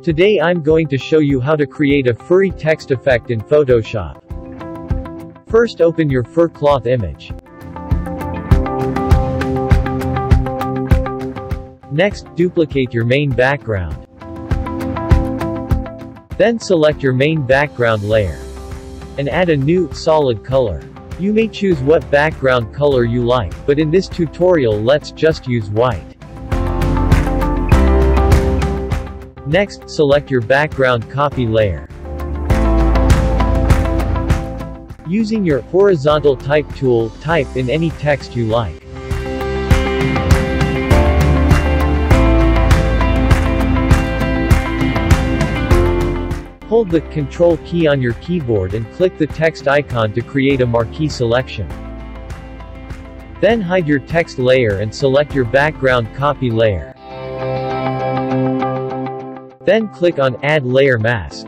Today I'm going to show you how to create a furry text effect in Photoshop. First, open your fur cloth image. Next, duplicate your main background. Then select your main background layer and add a new, solid color. You may choose what background color you like, but in this tutorial let's just use white. Next, select your background copy layer. Using your horizontal type tool, type in any text you like. Hold the Ctrl key on your keyboard and click the text icon to create a marquee selection. Then hide your text layer and select your background copy layer. Then click on Add Layer Mask.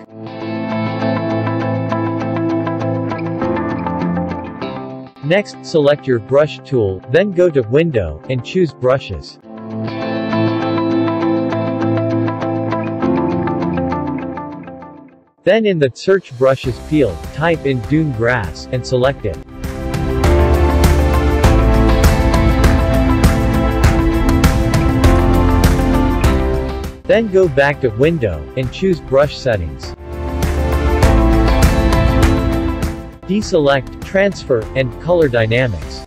Next, select your brush tool, then go to Window, and choose Brushes. Then in the Search Brushes field, type in Dune Grass, and select it. Then go back to Window, and choose Brush Settings. Deselect, Transfer, and Color Dynamics.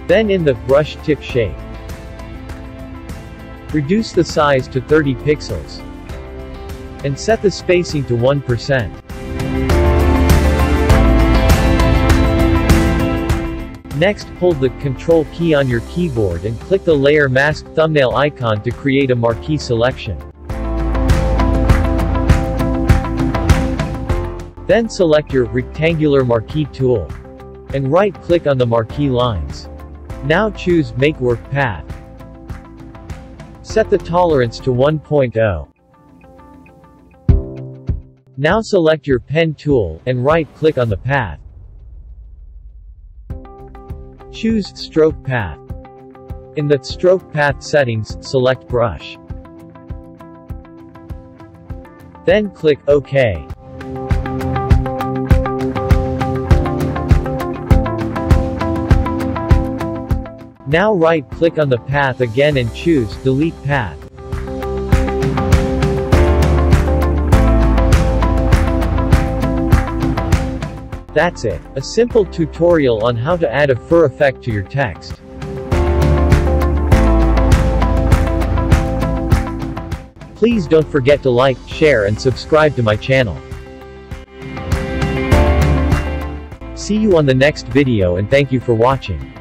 Then in the Brush Tip shape, reduce the size to 30 pixels. And set the spacing to 1%. Next, hold the Ctrl key on your keyboard and click the Layer Mask thumbnail icon to create a marquee selection. Then select your rectangular marquee tool and right-click on the marquee lines. Now choose Make Work Path. Set the tolerance to 1.0. Now select your pen tool and right-click on the path. Choose Stroke Path. In the Stroke Path settings, select Brush. Then click OK. Now right-click on the path again and choose Delete Path. That's it. A simple tutorial on how to add a fur effect to your text. Please don't forget to like, share and subscribe to my channel. See you on the next video and thank you for watching.